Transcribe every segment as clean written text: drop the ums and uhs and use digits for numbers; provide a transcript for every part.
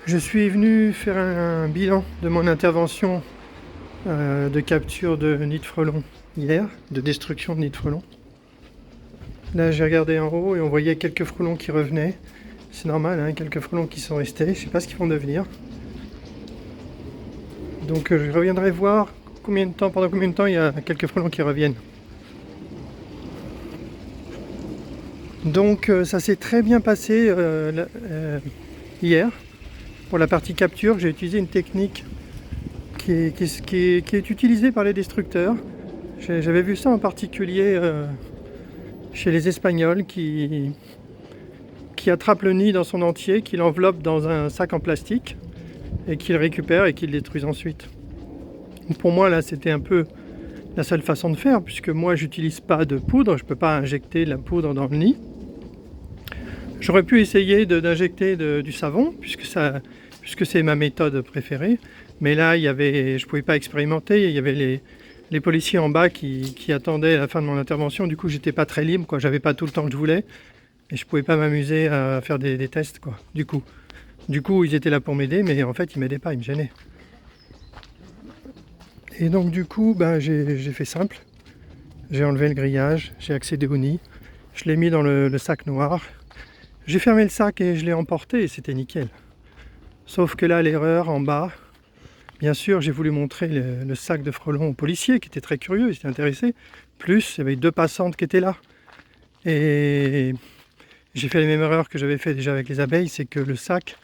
Je suis venu faire un bilan de mon intervention de capture de nids de frelons hier, de destruction de nids de frelons. Là, j'ai regardé en haut et on voyait quelques frelons qui revenaient. C'est normal, hein, quelques frelons qui sont restés. Je ne sais pas ce qu'ils vont devenir. Donc, je reviendrai voir pendant combien de temps il y a quelques frelons qui reviennent. Donc, ça s'est très bien passé hier. Pour la partie capture, j'ai utilisé une technique qui est utilisée par les destructeurs. J'avais vu ça en particulier chez les Espagnols qui attrapent le nid dans son entier, qui l'enveloppent dans un sac en plastique et qui le récupèrent et qui le détruisent ensuite. Pour moi, là, c'était un peu la seule façon de faire, puisque moi, j'utilise pas de poudre, je ne peux pas injecter de la poudre dans le nid. J'aurais pu essayer d'injecter du savon, puisque c'est ma méthode préférée. Mais là, je ne pouvais pas expérimenter. Il y avait les policiers en bas qui attendaient la fin de mon intervention. Du coup, j'étais pas très libre, quoi. J'avais pas tout le temps que je voulais. Et je pouvais pas m'amuser à faire des tests, quoi. Du coup, ils étaient là pour m'aider, mais en fait, ils m'aidaient pas, ils me gênaient. Et donc, du coup, j'ai fait simple. J'ai enlevé le grillage, j'ai accédé au nid. Je l'ai mis dans le sac noir. J'ai fermé le sac et je l'ai emporté et c'était nickel. Sauf que là, l'erreur en bas, bien sûr, j'ai voulu montrer le sac de frelons aux policiers qui étaient très curieux, ils étaient intéressés. Plus, il y avait 2 passantes qui étaient là. Et j'ai fait les mêmes erreurs que j'avais fait déjà avec les abeilles, c'est que le sac,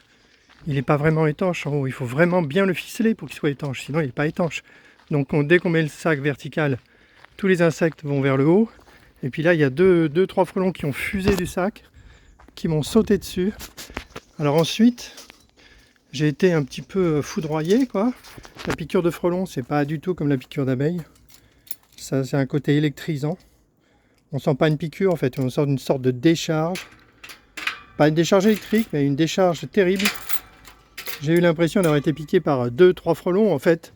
il n'est pas vraiment étanche en haut. Il faut vraiment bien le ficeler pour qu'il soit étanche, sinon il n'est pas étanche. Donc dès qu'on met le sac vertical, tous les insectes vont vers le haut. Et puis là, il y a 2-3 frelons qui ont fusé du sac, qui m'ont sauté dessus. Alors ensuite, j'ai été un petit peu foudroyé, quoi. La piqûre de frelon, c'est pas du tout comme la piqûre d'abeille. Ça, c'est un côté électrisant. On sent pas une piqûre, en fait, on sent une sorte de décharge. Pas une décharge électrique, mais une décharge terrible. J'ai eu l'impression d'avoir été piqué par 2-3 frelons, en fait.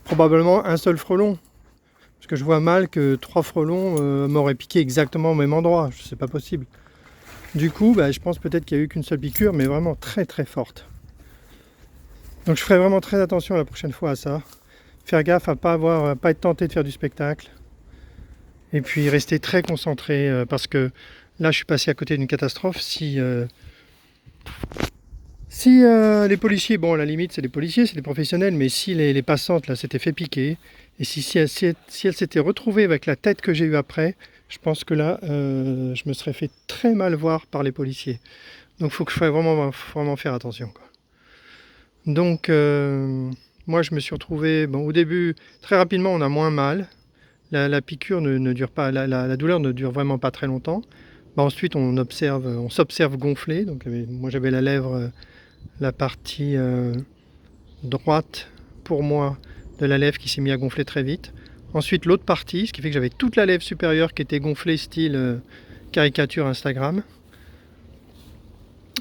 Probablement un seul frelon. Parce que je vois mal que 3 frelons m'auraient piqué exactement au même endroit. C'est pas possible. Du coup, je pense peut-être qu'il n'y a eu qu'une seule piqûre, mais vraiment très très forte. Donc je ferai vraiment très attention la prochaine fois à ça. Faire gaffe à pas être tenté de faire du spectacle. Et puis rester très concentré parce que là je suis passé à côté d'une catastrophe. Si les policiers, bon à la limite c'est les policiers, c'est les professionnels, mais si les passantes là s'étaient fait piquer, et si elles s'étaient retrouvées avec la tête que j'ai eue après, je pense que là je me serais fait très mal voir par les policiers. Donc il faut vraiment faire attention, quoi. Donc moi je me suis retrouvé, au début très rapidement on a moins mal. La piqûre ne dure pas, la douleur ne dure vraiment pas très longtemps. Ensuite on s'observe gonfler. Donc moi j'avais la lèvre, la partie droite pour moi de la lèvre qui s'est mise à gonfler très vite. Ensuite l'autre partie, ce qui fait que j'avais toute la lèvre supérieure qui était gonflée style caricature Instagram.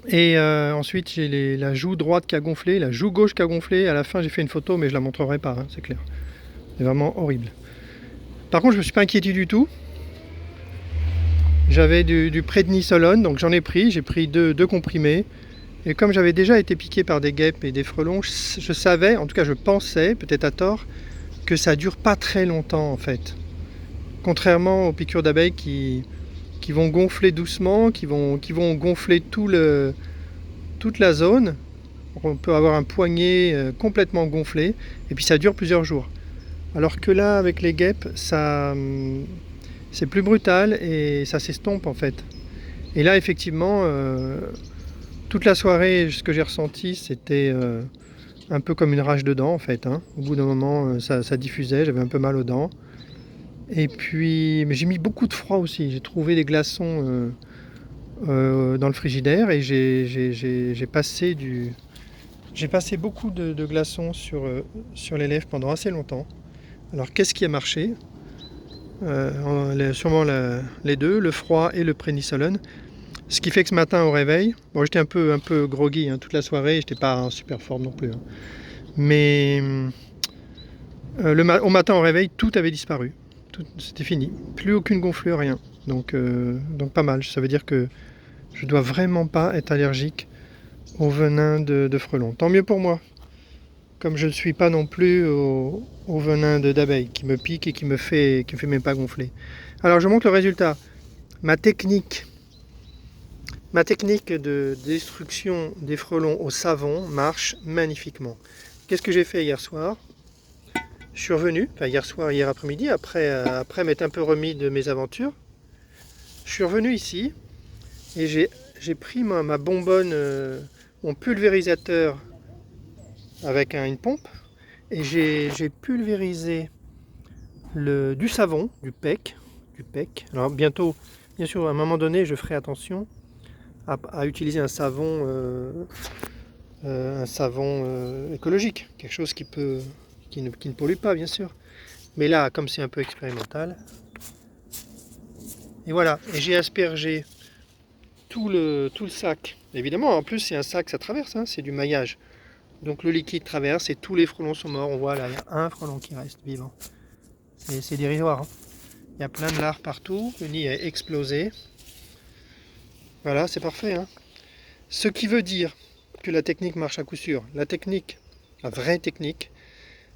Et ensuite j'ai la joue droite qui a gonflé, la joue gauche qui a gonflé. À la fin j'ai fait une photo mais je la montrerai pas, hein, c'est clair. C'est vraiment horrible. Par contre je me suis pas inquiété du tout. J'avais du prédnisolone, donc j'en ai pris. J'ai pris deux comprimés. Et comme j'avais déjà été piqué par des guêpes et des frelons, je savais, en tout cas je pensais, peut-être à tort, que ça dure pas très longtemps en fait. Contrairement aux piqûres d'abeilles qui vont gonfler doucement, qui vont gonfler toute la zone. On peut avoir un poignet complètement gonflé et puis ça dure plusieurs jours. Alors que là, avec les guêpes, c'est plus brutal et ça s'estompe en fait. Et là, effectivement, toute la soirée, ce que j'ai ressenti, c'était un peu comme une rage de dents en fait, hein. Au bout d'un moment, ça diffusait, j'avais un peu mal aux dents. Et puis, mais j'ai mis beaucoup de froid aussi. J'ai trouvé des glaçons dans le frigidaire et j'ai passé beaucoup de glaçons sur les lèvres pendant assez longtemps. Alors qu'est-ce qui a marché? Sûrement les deux, le froid et le prénisolone. Ce qui fait que ce matin au réveil, j'étais un peu groggy, hein, toute la soirée, j'étais pas en super forme non plus, hein. Mais au matin au réveil, tout avait disparu. C'était fini. Plus aucune gonflure, rien. Donc pas mal. Ça veut dire que je dois vraiment pas être allergique au venin de frelons. Tant mieux pour moi, comme je ne suis pas non plus au venin d'abeilles qui me pique et qui me fait même pas gonfler. Alors je montre le résultat. Ma technique de destruction des frelons au savon marche magnifiquement. Qu'est-ce que j'ai fait hier soir? Je suis revenu, enfin hier après-midi, après m'être un peu remis de mes aventures. Je suis revenu ici et j'ai pris ma bonbonne, mon pulvérisateur avec une pompe, et j'ai pulvérisé du savon, du PEC. Alors bientôt, bien sûr, à un moment donné, je ferai attention à utiliser un savon écologique, quelque chose qui ne pollue pas, bien sûr. Mais là, comme c'est un peu expérimental, et voilà, et j'ai aspergé tout le sac. Évidemment, en plus, c'est un sac, ça traverse, hein, c'est du maillage. Donc le liquide traverse et tous les frelons sont morts. On voit là, il y a un frelon qui reste vivant. C'est dérisoire, hein. Il y a plein de larves partout, le nid est explosé. Voilà, c'est parfait, hein. Ce qui veut dire que la technique marche à coup sûr. La vraie technique,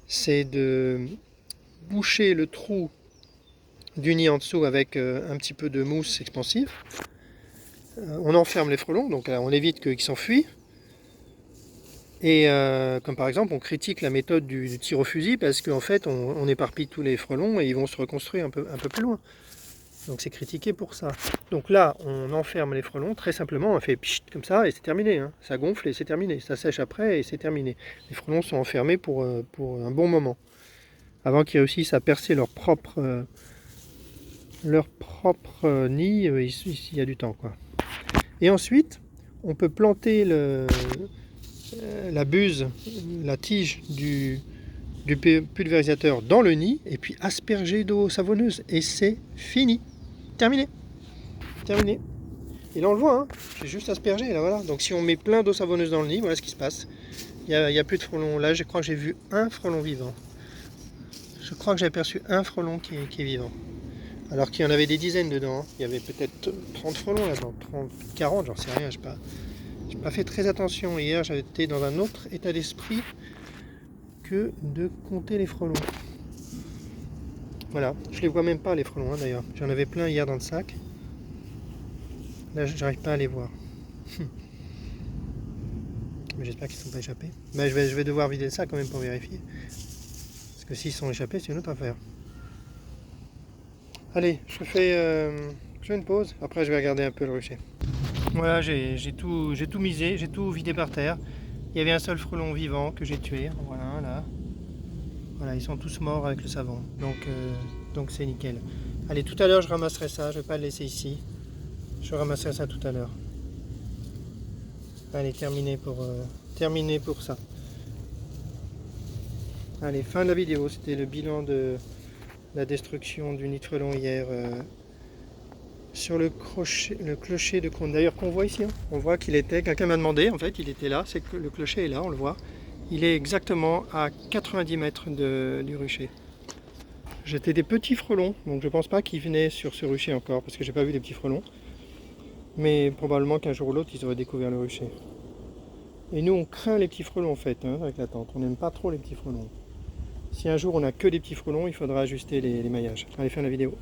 c'est de boucher le trou du nid en dessous avec un petit peu de mousse expansive. On enferme les frelons, donc on évite qu'ils s'enfuient. Et comme par exemple, on critique la méthode du tir au fusil parce qu'en fait, on éparpille tous les frelons et ils vont se reconstruire un peu plus loin. Donc c'est critiqué pour ça. Donc là, on enferme les frelons, très simplement, on fait pchit comme ça et c'est terminé, hein. Ça gonfle et c'est terminé. Ça sèche après et c'est terminé. Les frelons sont enfermés pour un bon moment, avant qu'ils réussissent à percer leur propre nid. Il y a du temps, quoi. Et ensuite, on peut planter la buse, la tige du pulvérisateur dans le nid et puis asperger d'eau savonneuse et c'est fini. Terminé. Et là on le voit, hein, j'ai juste aspergé, là voilà. Donc si on met plein d'eau savonneuse dans le nid, voilà ce qui se passe. Il n'y a plus de frelons. Là je crois que j'ai vu un frelon vivant. Je crois que j'ai aperçu un frelon qui est vivant. Alors qu'il y en avait des dizaines dedans, hein. Il y avait peut-être 30 frelons là-dedans, 30, 40, j'en sais rien, j'ai pas fait très attention. Hier j'étais dans un autre état d'esprit que de compter les frelons. Voilà, je les vois même pas les frelons, hein, d'ailleurs. J'en avais plein hier dans le sac. Là, j'arrive pas à les voir. Mais j'espère qu'ils ne sont pas échappés. Mais je vais devoir vider le sac quand même pour vérifier. Parce que s'ils sont échappés, c'est une autre affaire. Allez, je fais une pause. Après, je vais regarder un peu le rucher. Voilà, j'ai tout misé, j'ai tout vidé par terre. Il y avait un seul frelon vivant que j'ai tué. Voilà, là. Voilà, ils sont tous morts avec le savon. Donc c'est nickel. Allez, tout à l'heure, je ramasserai ça. Je ne vais pas le laisser ici. Je ramasserai ça tout à l'heure. Allez, terminé pour ça. Allez, fin de la vidéo. C'était le bilan de la destruction du nid de frelon hier sur le clocher de Cône. D'ailleurs, qu'on voit ici, hein. On voit qu'il était, quelqu'un m'a demandé, en fait, il était là. C'est que le clocher est là, on le voit. Il est exactement à 90 mètres du rucher. J'étais des petits frelons, donc je pense pas qu'ils venaient sur ce rucher encore, parce que j'ai pas vu les petits frelons. Mais probablement qu'un jour ou l'autre, ils auraient découvert le rucher. Et nous, on craint les petits frelons en fait, hein, avec la tente. On n'aime pas trop les petits frelons. Si un jour on n'a que des petits frelons, il faudra ajuster les maillages. Allez, fin de la vidéo.